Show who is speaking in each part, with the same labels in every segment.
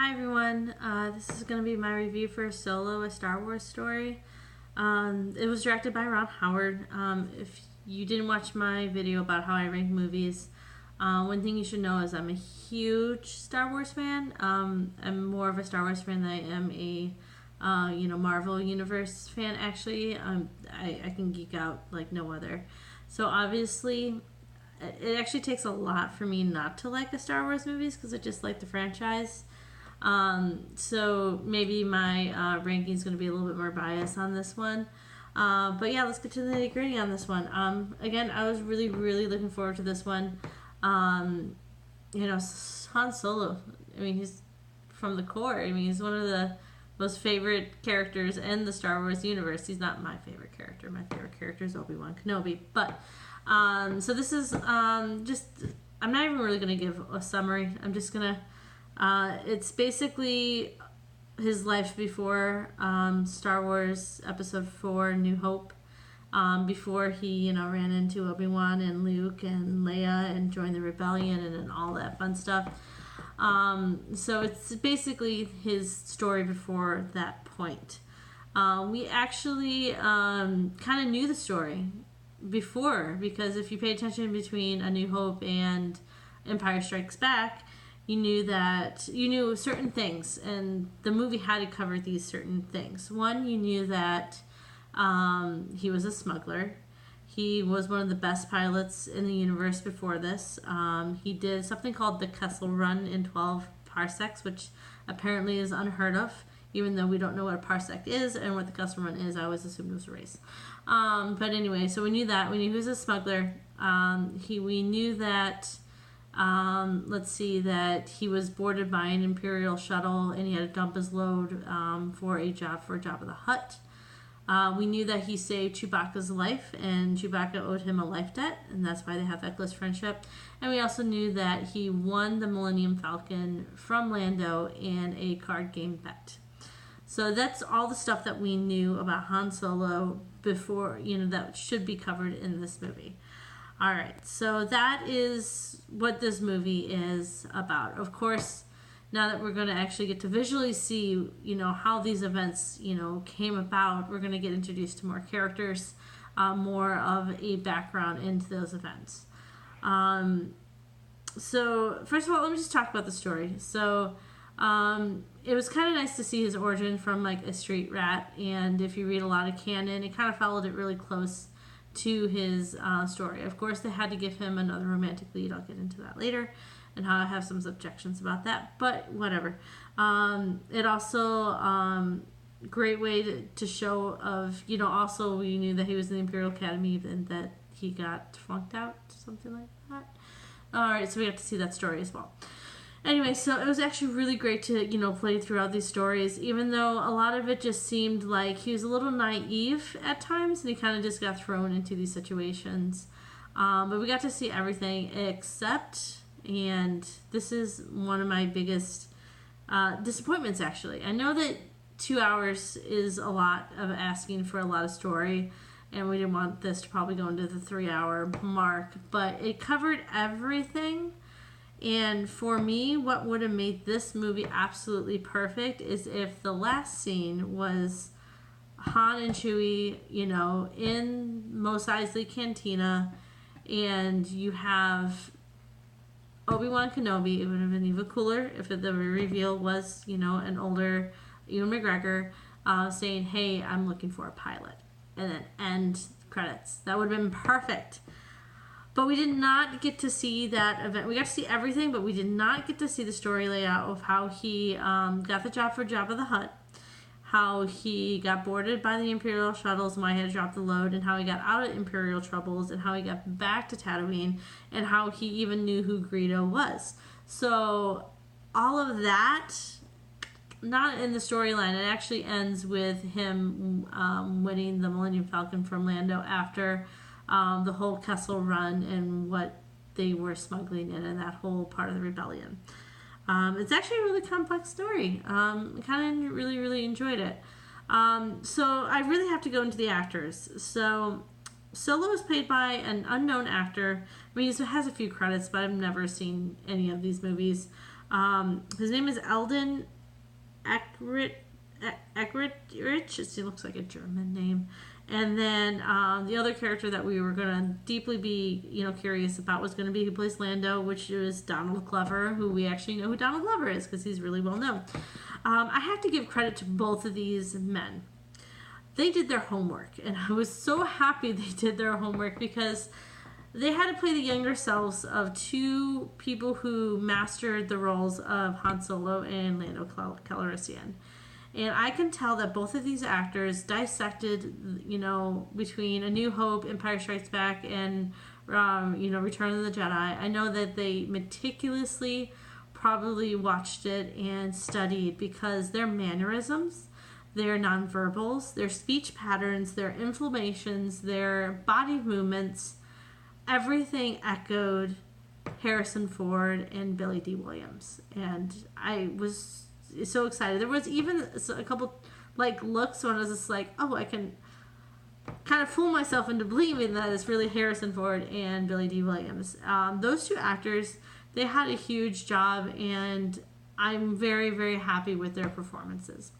Speaker 1: Hi everyone, this is going to be my review for Solo, a Star Wars story. It was directed by Ron Howard. If you didn't watch my video about how I rank movies, one thing you should know is I'm a huge Star Wars fan. I'm more of a Star Wars fan than I am a Marvel Universe fan, actually. I can geek out like no other. So obviously, it actually takes a lot for me not to like the Star Wars movies because I just like the franchise. So maybe my ranking is going to be a little bit more biased on this one. But yeah, let's get to the nitty gritty on this one. Again, I was really, really looking forward to this one. Han Solo, I mean, he's from the core. I mean, he's one of the most favorite characters in the Star Wars universe. He's not my favorite character. My favorite character is Obi-Wan Kenobi. But, so this is I'm not even really going to give a summary. I'm just going to it's basically his life before Star Wars Episode 4, New Hope. Before he, ran into Obi-Wan and Luke and Leia and joined the rebellion and all that fun stuff. So it's basically his story before that point. We actually kind of knew the story before, because if you pay attention between A New Hope and Empire Strikes Back, you knew certain things, and the movie had to cover these certain things. One, you knew that he was a smuggler. He was one of the best pilots in the universe before this. He did something called the Kessel Run in 12 parsecs, which apparently is unheard of, even though we don't know what a parsec is and what the Kessel Run is. I always assumed it was a race. But anyway, so we knew that. We knew he was a smuggler. We knew that... that he was boarded by an Imperial shuttle and he had to dump his load for a job of the Hutt. We knew that he saved Chewbacca's life, and Chewbacca owed him a life debt, and that's why they have that close friendship. And we also knew that he won the Millennium Falcon from Lando in a card game bet. So that's all the stuff that we knew about Han Solo before, that should be covered in this movie. All right, so that is what this movie is about. Of course, now that we're going to actually get to visually see, how these events, came about, we're going to get introduced to more characters, more of a background into those events. So first of all, let me just talk about the story. So it was kind of nice to see his origin from like a street rat, and if you read a lot of canon, it kind of followed it really close to his story. Of course, they had to give him another romantic lead. I'll get into that later, and how I have some objections about that, but whatever. It also great way to show of, also we knew that he was in the Imperial Academy and that he got flunked out, something like that. All right, so we got to see that story as well. Anyway, so it was actually really great to, play throughout these stories, even though a lot of it just seemed like he was a little naive at times, and he kind of just got thrown into these situations. But we got to see everything except, and this is one of my biggest disappointments, actually. I know that 2 hours is a lot of asking for a lot of story, and we didn't want this to probably go into the 3-hour mark, but it covered everything. And for me, what would have made this movie absolutely perfect is if the last scene was Han and Chewie, in Mos Eisley Cantina, and you have Obi-Wan Kenobi. It would have been even cooler if the reveal was, an older Ewan McGregor saying, "Hey, I'm looking for a pilot," and then end credits. That would have been perfect. But we did not get to see that event. We got to see everything, but we did not get to see the story layout of how he got the job for Jabba the Hutt, how he got boarded by the Imperial shuttles and why he had to drop the load, and how he got out of Imperial troubles, and how he got back to Tatooine, and how he even knew who Greedo was. So all of that, not in the storyline. It actually ends with him winning the Millennium Falcon from Lando after the whole Kessel Run and what they were smuggling in and that whole part of the rebellion. It's actually a really complex story. I kind of really, really enjoyed it. So I really have to go into the actors. So Solo is played by an unknown actor. I mean, he has a few credits, but I've never seen any of these movies. His name is Eldon Eckrich. It looks like a German name. And then the other character that we were going to deeply be, curious about was going to be who plays Lando, which is Donald Glover, who we actually know who Donald Glover is because he's really well known. I have to give credit to both of these men. They did their homework, and I was so happy they did their homework because they had to play the younger selves of two people who mastered the roles of Han Solo and Lando Calrissian. And I can tell that both of these actors dissected, between A New Hope, Empire Strikes Back, and, Return of the Jedi. I know that they meticulously probably watched it and studied because their mannerisms, their nonverbals, their speech patterns, their inflammations, their body movements, everything echoed Harrison Ford and Billy D. Williams. And I was so excited. There was even a couple looks when I was just like, oh, I can kind of fool myself into believing that it's really Harrison Ford and Billy D. Williams. Those two actors, they had a huge job, and I'm very, very happy with their performances.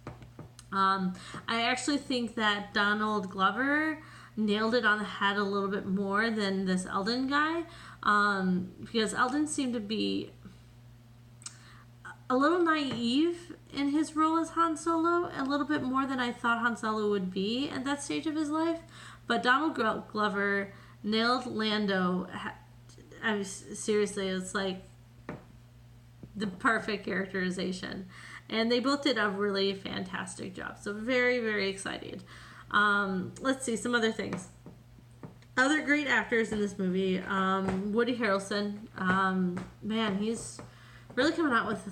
Speaker 1: I actually think that Donald Glover nailed it on the head a little bit more than this Eldon guy, because Eldon seemed to be a little naive in his role as Han Solo, a little bit more than I thought Han Solo would be at that stage of his life. But Donald Glover nailed Lando. Seriously, it's like the perfect characterization. And they both did a really fantastic job. So very, very excited. Let's see, some other things. Other great actors in this movie. Woody Harrelson. Man, he's really coming out with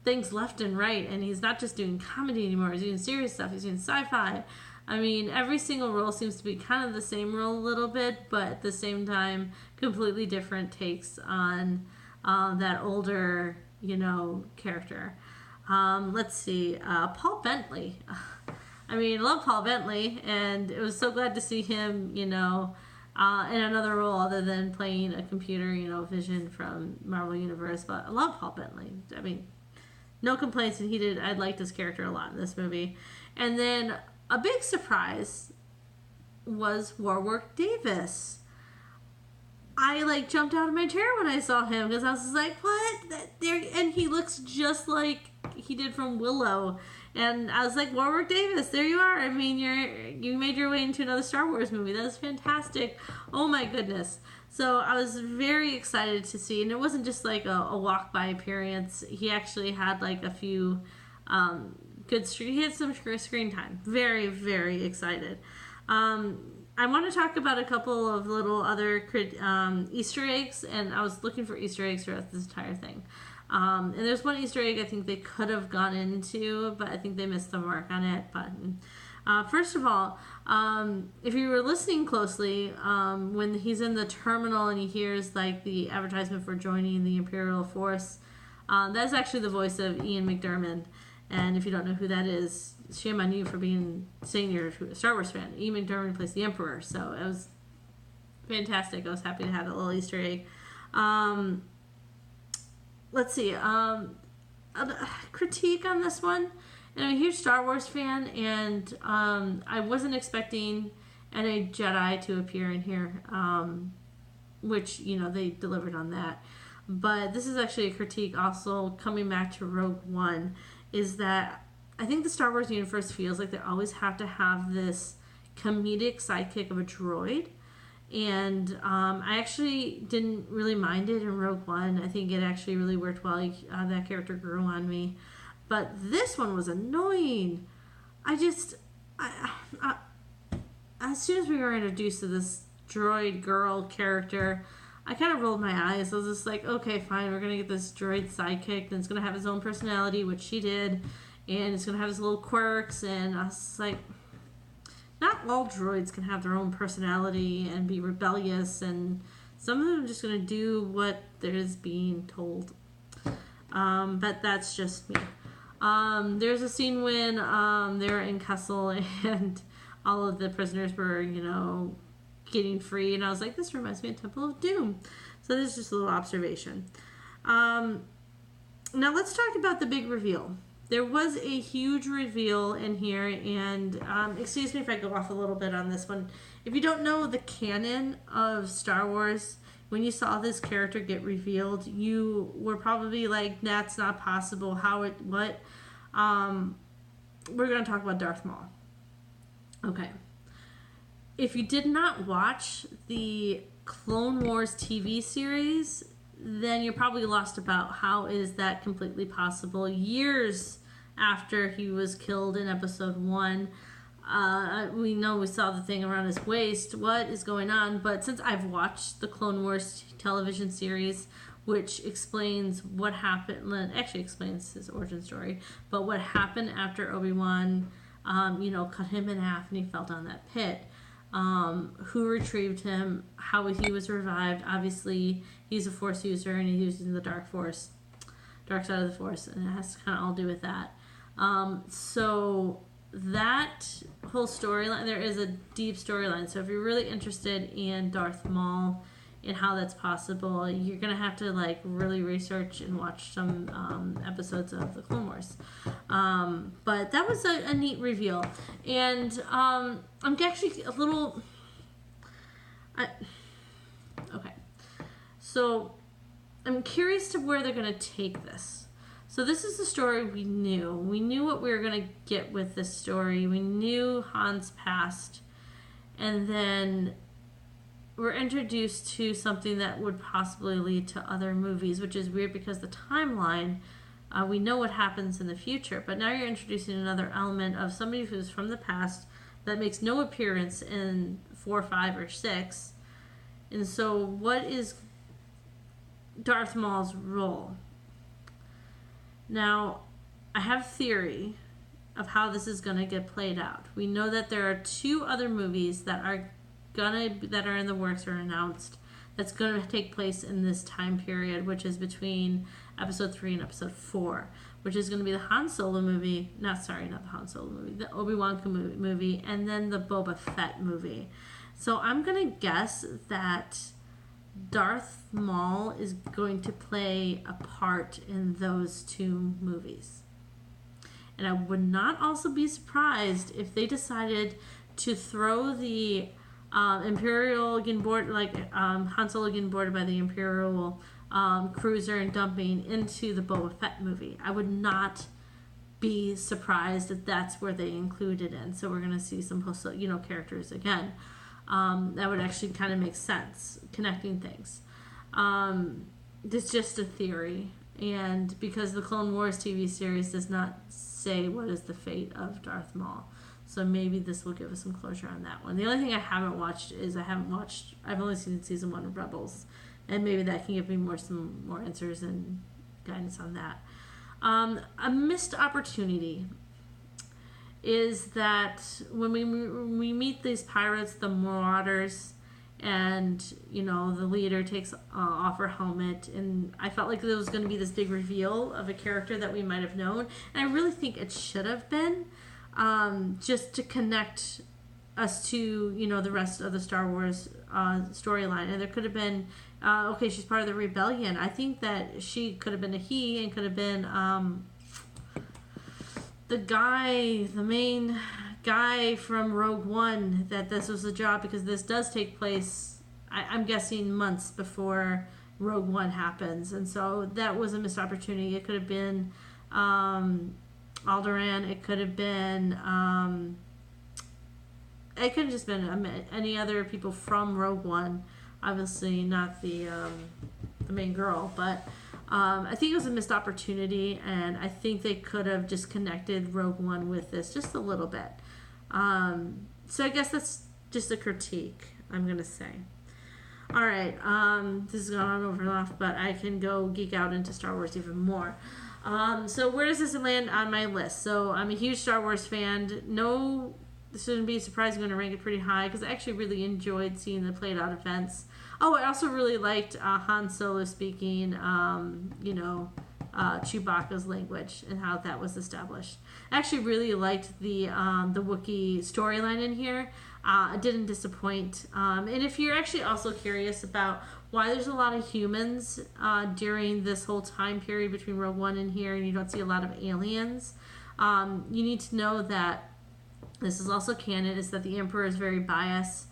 Speaker 1: things left and right, and he's not just doing comedy anymore. He's doing serious stuff. He's doing sci-fi. I mean, every single role seems to be kind of the same role a little bit, but at the same time, completely different takes on that older, character. Let's see. Paul Bentley. I mean, I love Paul Bentley, and it was so glad to see him, in another role other than playing a computer, Vision from Marvel Universe. But I love Paul Bentley. I mean, no complaints, and I liked his character a lot in this movie. And then a big surprise was Warwick Davis. I jumped out of my chair when I saw him because I was just like, what? And he looks just like he did from Willow. And I was like, Warwick Davis, there you are. I mean, you made your way into another Star Wars movie. That was fantastic. Oh my goodness. So I was very excited to see, and it wasn't just like a walk-by appearance. He actually had a few he had some screen time. Very, very excited. I want to talk about a couple of little other Easter eggs, and I was looking for Easter eggs throughout this entire thing. And there's one Easter egg I think they could have gone into, but I think they missed the mark on it. But first of all, if you were listening closely, when he's in the terminal and he hears the advertisement for joining the Imperial Force, that's actually the voice of Ian McDiarmid. And if you don't know who that is, shame on you for saying you're a Star Wars fan. Ian McDiarmid plays the Emperor, so it was fantastic. I was happy to have that little Easter egg. Let's see. A critique on this one. And I'm a huge Star Wars fan, and I wasn't expecting any Jedi to appear in here, which, they delivered on that. But this is actually a critique also coming back to Rogue One, is that I think the Star Wars universe feels like they always have to have this comedic sidekick of a droid. And I actually didn't really mind it in Rogue One. I think it actually really worked well. That character grew on me. But this one was annoying. As soon as we were introduced to this droid girl character, I kind of rolled my eyes. I was just like, okay, fine, we're going to get this droid sidekick, and it's going to have his own personality, which she did, and it's going to have his little quirks, and I was like, not all droids can have their own personality and be rebellious, and some of them are just going to do what is being told. But that's just me. There's a scene when they were in Kessel and all of the prisoners were, getting free, and I was like, this reminds me of Temple of Doom. So this is just a little observation. Now let's talk about the big reveal. there was a huge reveal in here, and excuse me if I go off a little bit on this one. If you don't know the canon of Star Wars, when you saw this character get revealed, you were probably like, that's not possible. What? We're going to talk about Darth Maul. Okay. If you did not watch the Clone Wars TV series, then you're probably lost about how is that completely possible. Years after he was killed in episode 1, we know we saw the thing around his waist. What is going on? But since I've watched the Clone Wars television series, which explains what happened, actually explains his origin story, but what happened after Obi-Wan, cut him in half and he fell down that pit. Who retrieved him, how he was revived. Obviously, he's a Force user and he's using the dark side of the Force, and it has to kind of all do with that. So that whole storyline, there is a deep storyline. So if you're really interested in Darth Maul and how that's possible, you're gonna have to like really research and watch some episodes of the Clone Wars. But that was a neat reveal, and I'm actually a little. Okay, so I'm curious to where they're gonna take this. So this is the story we knew. We knew what we were gonna get with this story. We knew Han's past, and then we're introduced to something that would possibly lead to other movies, which is weird because the timeline, we know what happens in the future, but now you're introducing another element of somebody who's from the past that makes no appearance in 4, 5, or 6. And so what is Darth Maul's role? Now, I have a theory of how this is going to get played out. We know that there are 2 other movies that are in the works or announced that's going to take place in this time period, which is between episode 3 and episode 4, which is going to be the Han Solo movie, not the Han Solo movie, the Obi-Wan movie, and then the Boba Fett movie. So I'm going to guess that Darth Maul is going to play a part in those 2 movies. And I would not also be surprised if they decided to throw the Imperial getting boarded, Han Solo getting boarded by the Imperial cruiser and dumping into the Boba Fett movie. I would not be surprised if that's where they include it in. So we're going to see some characters again. That would actually kind of make sense, connecting things. It's just a theory, and because the Clone Wars TV series does not say what is the fate of Darth Maul. So maybe this will give us some closure on that one. The only thing I haven't watched is I've only seen season 1 of Rebels, and maybe that can give me some more answers and guidance on that. A missed opportunity is that when we meet these pirates, the Marauders, and the leader takes off her helmet, and I felt like there was going to be this big reveal of a character that we might have known, and I really think it should have been. Just to connect us to, the rest of the Star Wars storyline. And there could have been, she's part of the rebellion. I think that she could have been a he and could have been the main guy from Rogue One, that this was the job, because this does take place, I'm guessing, months before Rogue One happens. And so that was a missed opportunity. It could have been Alderaan. It could have been just been any other people from Rogue One. Obviously not the main girl, but I think it was a missed opportunity, and I think they could have just connected Rogue One with this just a little bit. So I guess that's just a critique, I'm gonna say. All right, this has gone on over and off, but I can go geek out into Star Wars even more. So where does this land on my list? So I'm a huge Star Wars fan. No, this shouldn't be surprising. I'm going to rank it pretty high because I actually really enjoyed seeing the played out events. Oh, I also really liked Han Solo speaking, Chewbacca's language and how that was established. I actually really liked the Wookiee storyline in here. It didn't disappoint. And if you're actually also curious about why there's a lot of humans during this whole time period between Rogue One and here, and you don't see a lot of aliens, you need to know that this is also canon, is that the Emperor is very biased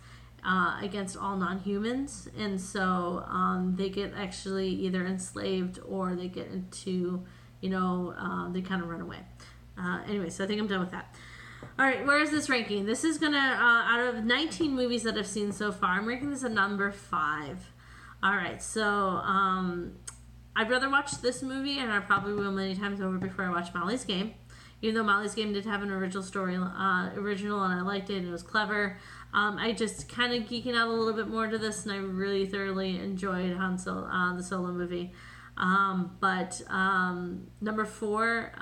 Speaker 1: against all non-humans, and so they get actually either enslaved or they get into, they kind of run away. Anyway, so I think I'm done with that. All right, where is this ranking? This is gonna, out of 19 movies that I've seen so far, I'm ranking this at number 5. All right, so I'd rather watch this movie, and I probably will many times over before I watch Molly's Game. Even though Molly's Game did have an original story, and I liked it, and it was clever. I just kind of geeking out a little bit more to this, and I really thoroughly enjoyed the Solo movie. But number 4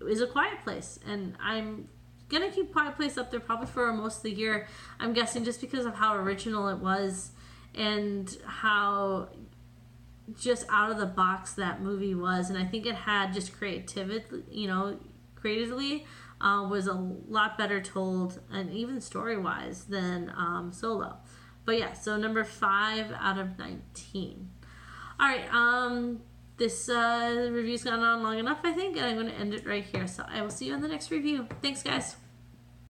Speaker 1: is A Quiet Place, and I'm gonna keep Quiet Place up there probably for most of the year. I'm guessing just because of how original it was and how just out of the box that movie was, and I think it had just creatively was a lot better told, and even story wise, than Solo. But yeah, so number 5 out of 19. All right, this review's gone on long enough, I think, and I'm going to end it right here. So I will see you in the next review. Thanks, guys.